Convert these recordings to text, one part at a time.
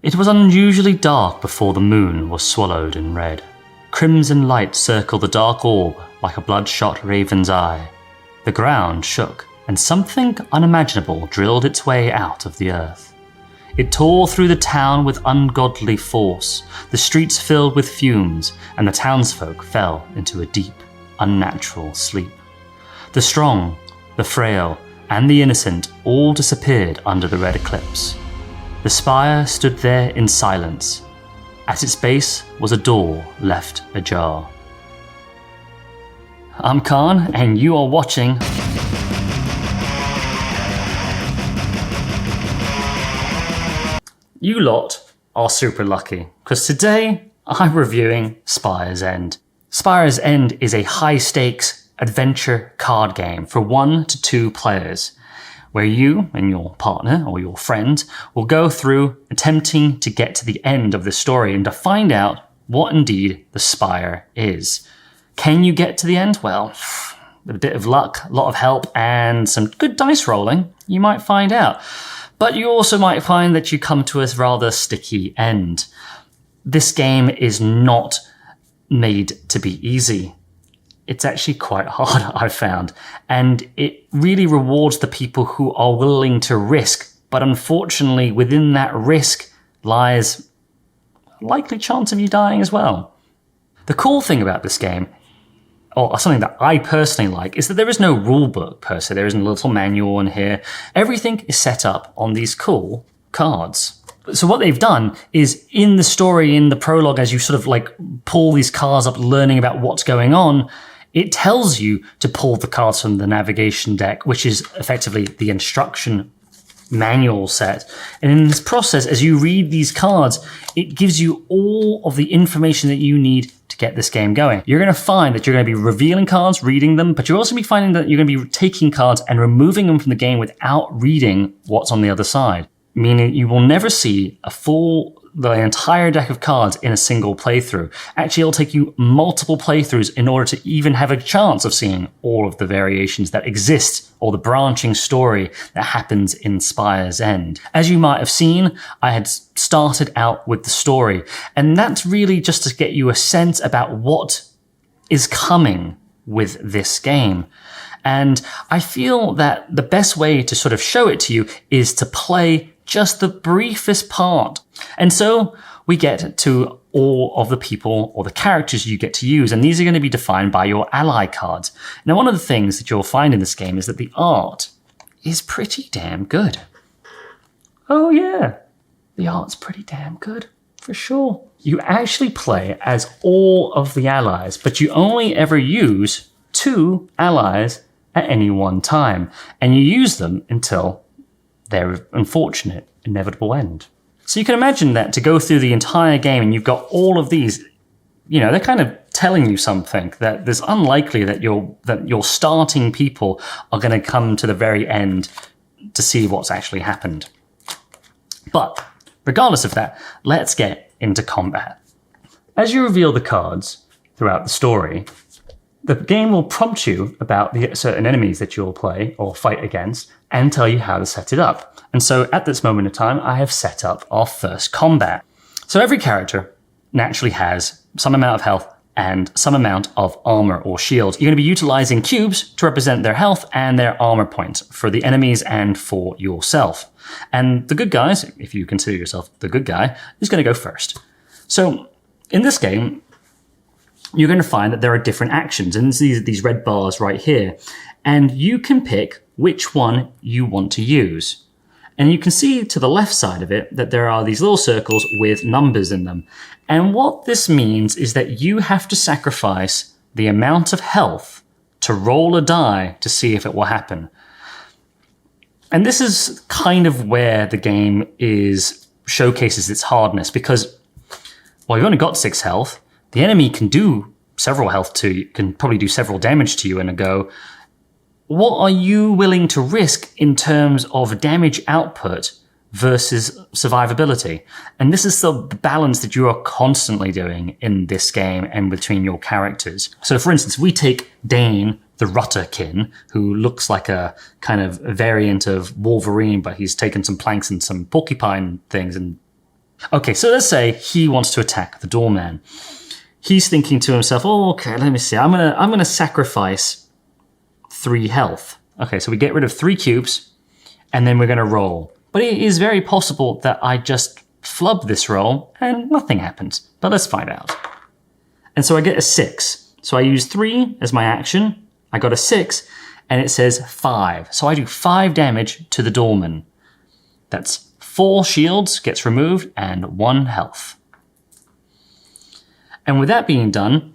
It was unusually dark before the moon was swallowed in red. Crimson light circled the dark orb like a bloodshot raven's eye. The ground shook, and something unimaginable drilled its way out of the earth. It tore through the town with ungodly force, the streets filled with fumes, and the townsfolk fell into a deep, unnatural sleep. The strong, the frail, and the innocent all disappeared under the red eclipse. The spire stood there in silence. At its base was a door left ajar. I'm Karl, and you are watching You lot are super lucky, because today I'm reviewing Spire's End. Spire's End is a high-stakes adventure card game for 1 to 2 players, where you and your partner or your friend will go through attempting to get to the end of the story and to find out what indeed the Spire is. Can you get to the end? Well, with a bit of luck, a lot of help, and some good dice rolling, you might find out. But you also might find that you come to a rather sticky end. This game is not made to be easy. It's actually quite hard, I've found, and it really rewards the people who are willing to risk, but unfortunately within that risk lies a likely chance of you dying as well. The cool thing about this game, or something that I personally like, is that there is no rule book per se. There isn't a little manual in here. Everything is set up on these cool cards. So what they've done is in the story, in the prologue, as you sort of like pull these cards up, learning about what's going on, it tells you to pull the cards from the navigation deck, which is effectively the instruction manual set. And in this process, as you read these cards, it gives you all of the information that you need to get this game going. You're going to find that you're going to be revealing cards, reading them, but you're also going to be finding that you're going to be taking cards and removing them from the game without reading what's on the other side. Meaning you will never see the entire deck of cards in a single playthrough. Actually, it'll take you multiple playthroughs in order to even have a chance of seeing all of the variations that exist or the branching story that happens in Spire's End. As you might have seen, I had started out with the story, and that's really just to get you a sense about what is coming with this game. And I feel that the best way to sort of show it to you is to play just the briefest part. And so we get to all of the people or the characters you get to use, and these are going to be defined by your ally cards. Now, one of the things that you'll find in this game is that the art is pretty damn good. Oh yeah, the art's pretty damn good, for sure. You actually play as all of the allies, but you only ever use 2 allies at any one time, and you use them until their unfortunate, inevitable end. So you can imagine that to go through the entire game and you've got all of these, you know, they're kind of telling you something, that it's unlikely that your starting people are going to come to the very end to see what's actually happened. But regardless of that, let's get into combat. As you reveal the cards throughout the story, the game will prompt you about the certain enemies that you'll play or fight against and tell you how to set it up. And so at this moment in time, I have set up our first combat. So every character naturally has some amount of health and some amount of armor or shield. You're going to be utilizing cubes to represent their health and their armor points for the enemies and for yourself. And the good guys, if you consider yourself the good guy, is going to go first. So in this game, you're going to find that there are different actions, and these red bars right here, and you can pick which one you want to use. And you can see to the left side of it that there are these little circles with numbers in them. And what this means is that you have to sacrifice the amount of health to roll a die to see if it will happen. And this is kind of where the game showcases its hardness, because, well, you've only got 6 health. The enemy can do several health to you, can probably do several damage to you in a go. What are you willing to risk in terms of damage output versus survivability? And this is the balance that you are constantly doing in this game and between your characters. So for instance, we take Dane, the Rutterkin, who looks like a kind of variant of Wolverine, but he's taken some planks and some porcupine things and Okay, so let's say he wants to attack the doorman. He's thinking to himself, oh, okay, let me see. I'm gonna sacrifice 3 health. Okay, so we get rid of 3 cubes, and then we're gonna roll. But it is very possible that I just flub this roll and nothing happens. But let's find out. And so I get a 6. So I use 3 as my action. I got a 6, and it says 5. So I do 5 damage to the doorman. That's 4 shields gets removed and 1 health. And with that being done,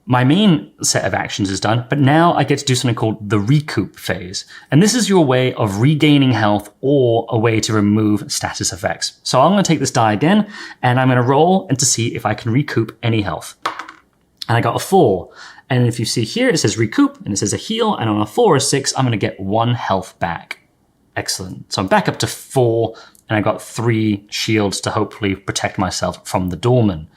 my main set of actions is done, but now I get to do something called the Recoup Phase. And this is your way of regaining health or a way to remove status effects. So I'm going to take this die again, and I'm going to roll and to see if I can recoup any health. And I got a 4. And if you see here, it says Recoup, and it says a heal, and on a 4 or 6, I'm going to get 1 health back. Excellent. So I'm back up to 4, and I got 3 shields to hopefully protect myself from the doorman.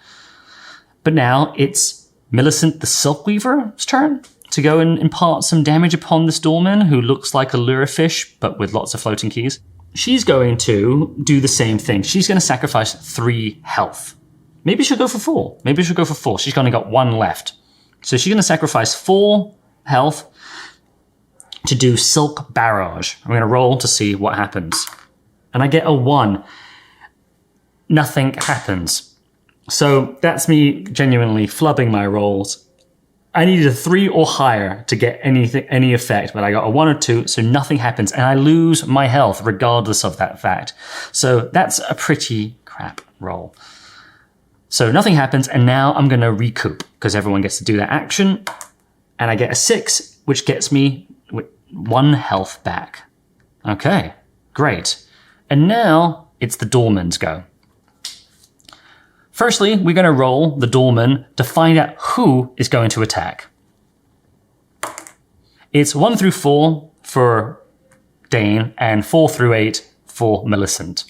But now it's Millicent the Silkweaver's turn to go and impart some damage upon this doorman who looks like a lurefish, but with lots of floating keys. She's going to do the same thing. She's going to sacrifice 3 health. Maybe she'll go for 4. Maybe she'll go for 4. She's only got 1 left. So she's going to sacrifice 4 health to do Silk Barrage. I'm going to roll to see what happens. And I get a 1. Nothing happens. So that's me genuinely flubbing my rolls. I needed a 3 or higher to get any effect, but I got a 1 or 2, so nothing happens, and I lose my health regardless of that fact. So that's a pretty crap roll. So nothing happens, and now I'm going to recoup, because everyone gets to do that action, and I get a 6, which gets me 1 health back. Okay, great. And now it's the doorman's go. Firstly, we're going to roll the doorman to find out who is going to attack. It's 1 through 4 for Dane and 4 through 8 for Millicent.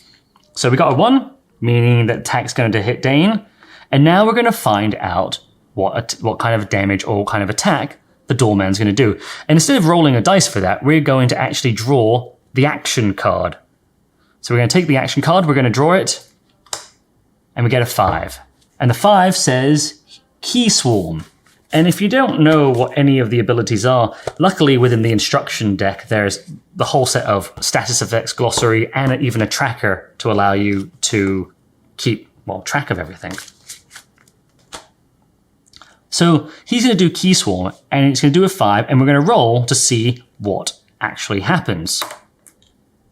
So we got a 1, meaning that attack's going to hit Dane. And now we're going to find out what kind of damage or what kind of attack the doorman's going to do. And instead of rolling a dice for that, we're going to actually draw the action card. So we're going to take the action card, we're going to draw it, and we get a 5. And the 5 says Key Swarm. And if you don't know what any of the abilities are, luckily within the instruction deck, there's the whole set of status effects, glossary, and even a tracker to allow you to keep, track of everything. So he's going to do Key Swarm, and it's going to do a 5, and we're going to roll to see what actually happens.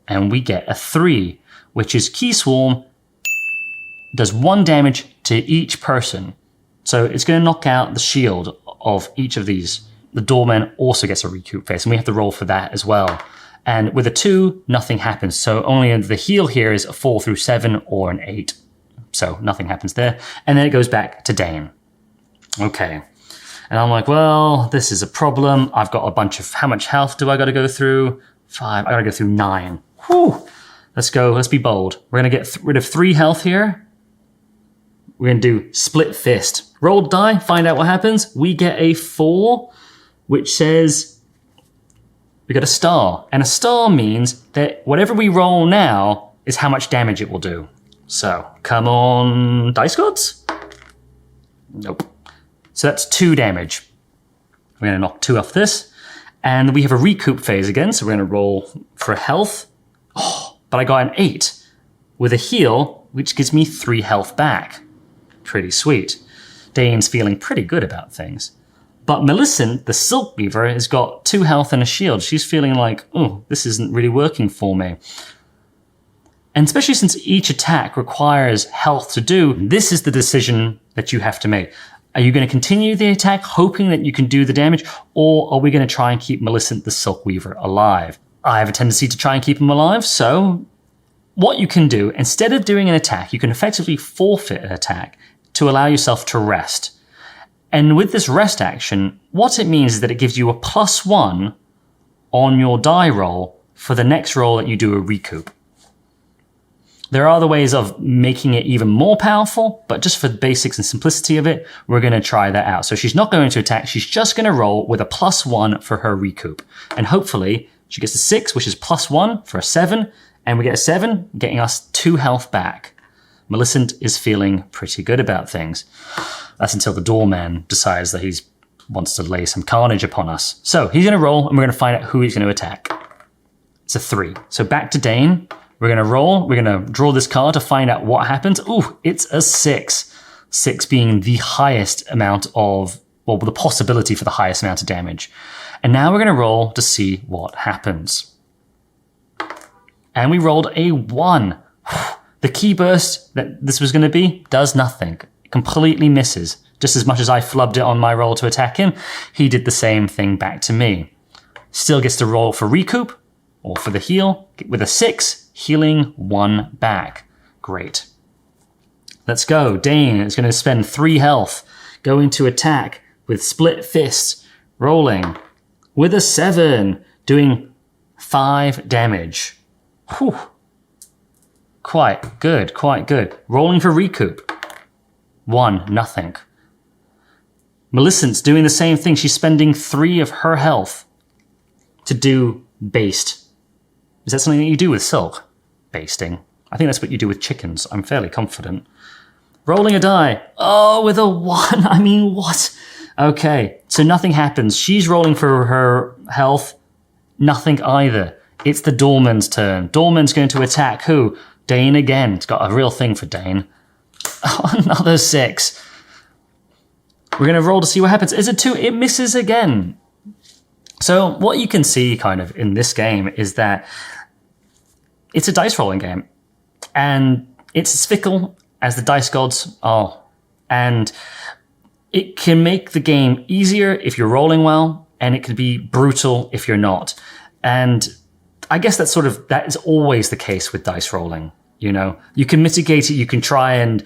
And we get a 3, which is Key Swarm does 1 damage to each person. So it's going to knock out the shield of each of these. The doorman also gets a Recoup Phase, and we have to roll for that as well. And with a 2, nothing happens. So only the heal here is a 4 through 7 or an 8. So nothing happens there. And then it goes back to Dane. Okay. And I'm like, well, this is a problem. I've got a bunch of, how much health do I got to go through? 5. I got to go through 9. Whew. Let's go. Let's be bold. We're going to get rid of 3 health here. We're going to do Split Fist. Roll die, find out what happens. We get a 4, which says we got a star. And a star means that whatever we roll now is how much damage it will do. So, come on, dice gods? Nope. So that's 2 damage. We're going to knock 2 off this. And we have a Recoup Phase again, so we're going to roll for health. Oh, but I got an 8 with a heal, which gives me 3 health back. Pretty sweet. Dane's feeling pretty good about things. But Millicent, the Silkweaver, has got 2 health and a shield. She's feeling like, oh, this isn't really working for me. And especially since each attack requires health to do, this is the decision that you have to make. Are you going to continue the attack, hoping that you can do the damage, or are we going to try and keep Millicent the Silkweaver alive? I have a tendency to try and keep him alive, so what you can do, instead of doing an attack, you can effectively forfeit an attack to allow yourself to rest. And with this rest action, what it means is that it gives you a +1 on your die roll for the next roll that you do a recoup. There are other ways of making it even more powerful, but just for the basics and simplicity of it, we're going to try that out. So she's not going to attack, she's just going to roll with a +1 for her recoup. And hopefully she gets a 6, which is +1 for a 7, and we get a 7, getting us 2 health back. Millicent is feeling pretty good about things. That's until the doorman decides that he wants to lay some carnage upon us. So he's going to roll, and we're going to find out who he's going to attack. It's a 3. So back to Dane. We're going to roll. We're going to draw this card to find out what happens. Ooh, it's a 6. 6 being the highest amount of, well, the possibility for the highest amount of damage. And now we're going to roll to see what happens. And we rolled a 1. The key burst that this was going to be does nothing. Completely misses. Just as much as I flubbed it on my roll to attack him, he did the same thing back to me. Still gets to roll for recoup, or for the heal, with a 6, healing 1 back. Great. Let's go. Dane is going to spend 3 health, going to attack with split fists, rolling with a 7, doing 5 damage. Whew. Quite good, quite good. Rolling for recoup. 1, nothing. Millicent's doing the same thing. She's spending 3 of her health to do baste. Is that something that you do with silk? Basting. I think that's what you do with chickens. I'm fairly confident. Rolling a die. Oh, with a 1. I mean, what? Okay, so nothing happens. She's rolling for her health. Nothing either. It's the doorman's turn. Doorman's going to attack who? Dane again. It's got a real thing for Dane. Oh, another 6. We're going to roll to see what happens. Is it 2? It misses again. So what you can see kind of in this game is that it's a dice rolling game. And it's as fickle as the dice gods are. And it can make the game easier if you're rolling well, and it can be brutal if you're not. And I guess that is always the case with dice rolling. You know, you can mitigate it. You can try and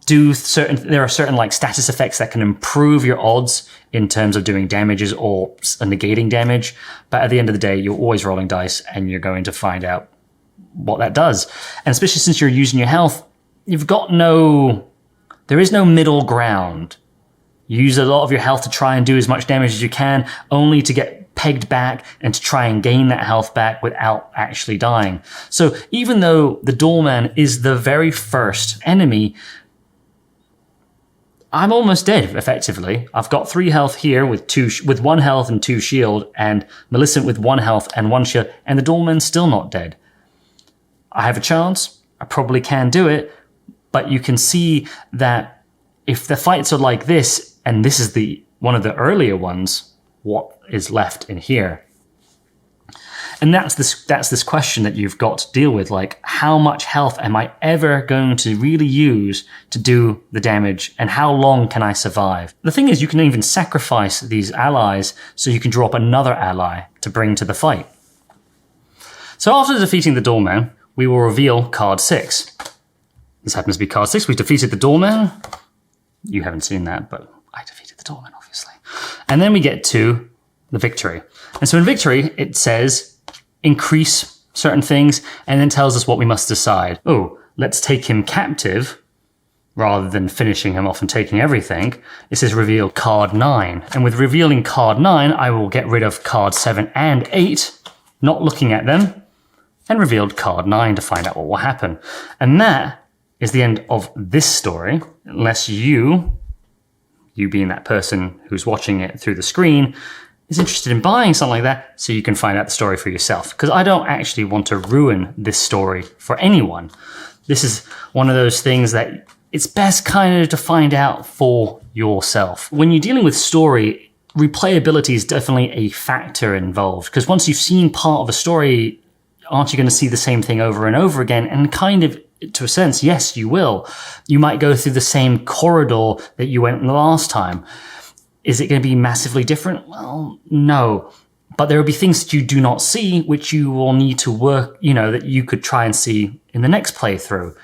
there are certain status effects that can improve your odds in terms of doing damages or negating damage. But at the end of the day, you're always rolling dice, and you're going to find out what that does. And especially since you're using your health, there is no middle ground. You use a lot of your health to try and do as much damage as you can, only to get pegged back and to try and gain that health back without actually dying. So even though the doorman is the very first enemy, I'm almost dead, effectively. I've got 3 health here with 1 health and 2 shield, and Millicent with 1 health and 1 shield, and the doorman's still not dead. I have a chance. I probably can do it, but you can see that if the fights are like this, and this is one of the earlier ones, what is left in here? And that's this question that you've got to deal with, like, how much health am I ever going to really use to do the damage, and how long can I survive? The thing is, you can even sacrifice these allies so you can drop another ally to bring to the fight. So after defeating the doorman, we will reveal card 6. This happens to be card 6. We've defeated the doorman. You haven't seen that, but I defeated the doorman, obviously. And then we get to the victory. And so in victory, it says increase certain things, and then tells us what we must decide. Oh, let's take him captive, rather than finishing him off and taking everything. It says reveal card 9. And with revealing card 9, I will get rid of card 7 and 8, not looking at them, and revealed card 9 to find out what will happen. And that is the end of this story, unless you being that person who's watching it through the screen, is interested in buying something like that so you can find out the story for yourself. Because I don't actually want to ruin this story for anyone. This is one of those things that it's best kind of to find out for yourself. When you're dealing with story, replayability is definitely a factor involved. Because once you've seen part of a story, aren't you going to see the same thing over and over again? And kind of, to a sense, yes, you will. You might go through the same corridor that you went the last time. Is it going to be massively different? Well, no. But there will be things that you do not see, which you will need to work, that you could try and see in the next playthrough.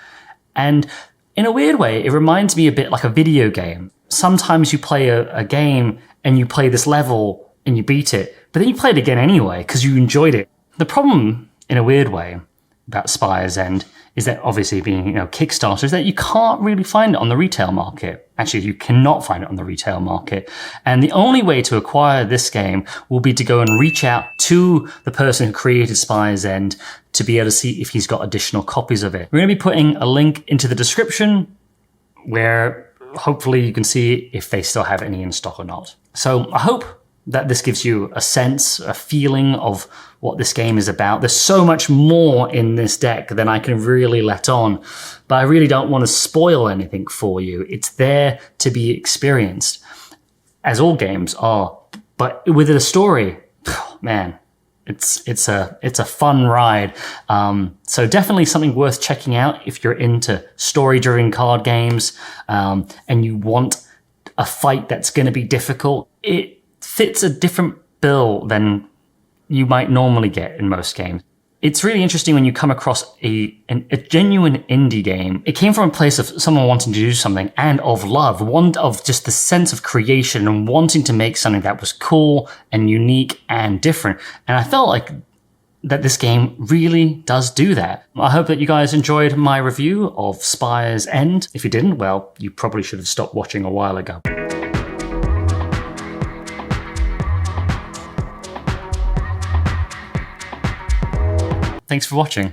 And in a weird way, it reminds me a bit like a video game. Sometimes you play a game and you play this level and you beat it, but then you play it again anyway because you enjoyed it. The problem, in a weird way, about Spire's End is that obviously being, Kickstarter, is that you can't really find it on the retail market. Actually, you cannot find it on the retail market. And the only way to acquire this game will be to go and reach out to the person who created Spire's End to be able to see if he's got additional copies of it. We're going to be putting a link into the description where hopefully you can see if they still have any in stock or not. So I hope that this gives you a sense, a feeling of what this game is about. There's so much more in this deck than I can really let on, but I really don't want to spoil anything for you. It's there to be experienced, as all games are. But with a story, man, it's a fun ride. So definitely something worth checking out if you're into story-driven card games and you want a fight that's going to be difficult. It fits a different bill than you might normally get in most games. It's really interesting when you come across a genuine indie game. It came from a place of someone wanting to do something and of love, one of just the sense of creation and wanting to make something that was cool and unique and different. And I felt like that this game really does do that. I hope that you guys enjoyed my review of Spire's End. If you didn't, well, you probably should have stopped watching a while ago. Thanks for watching.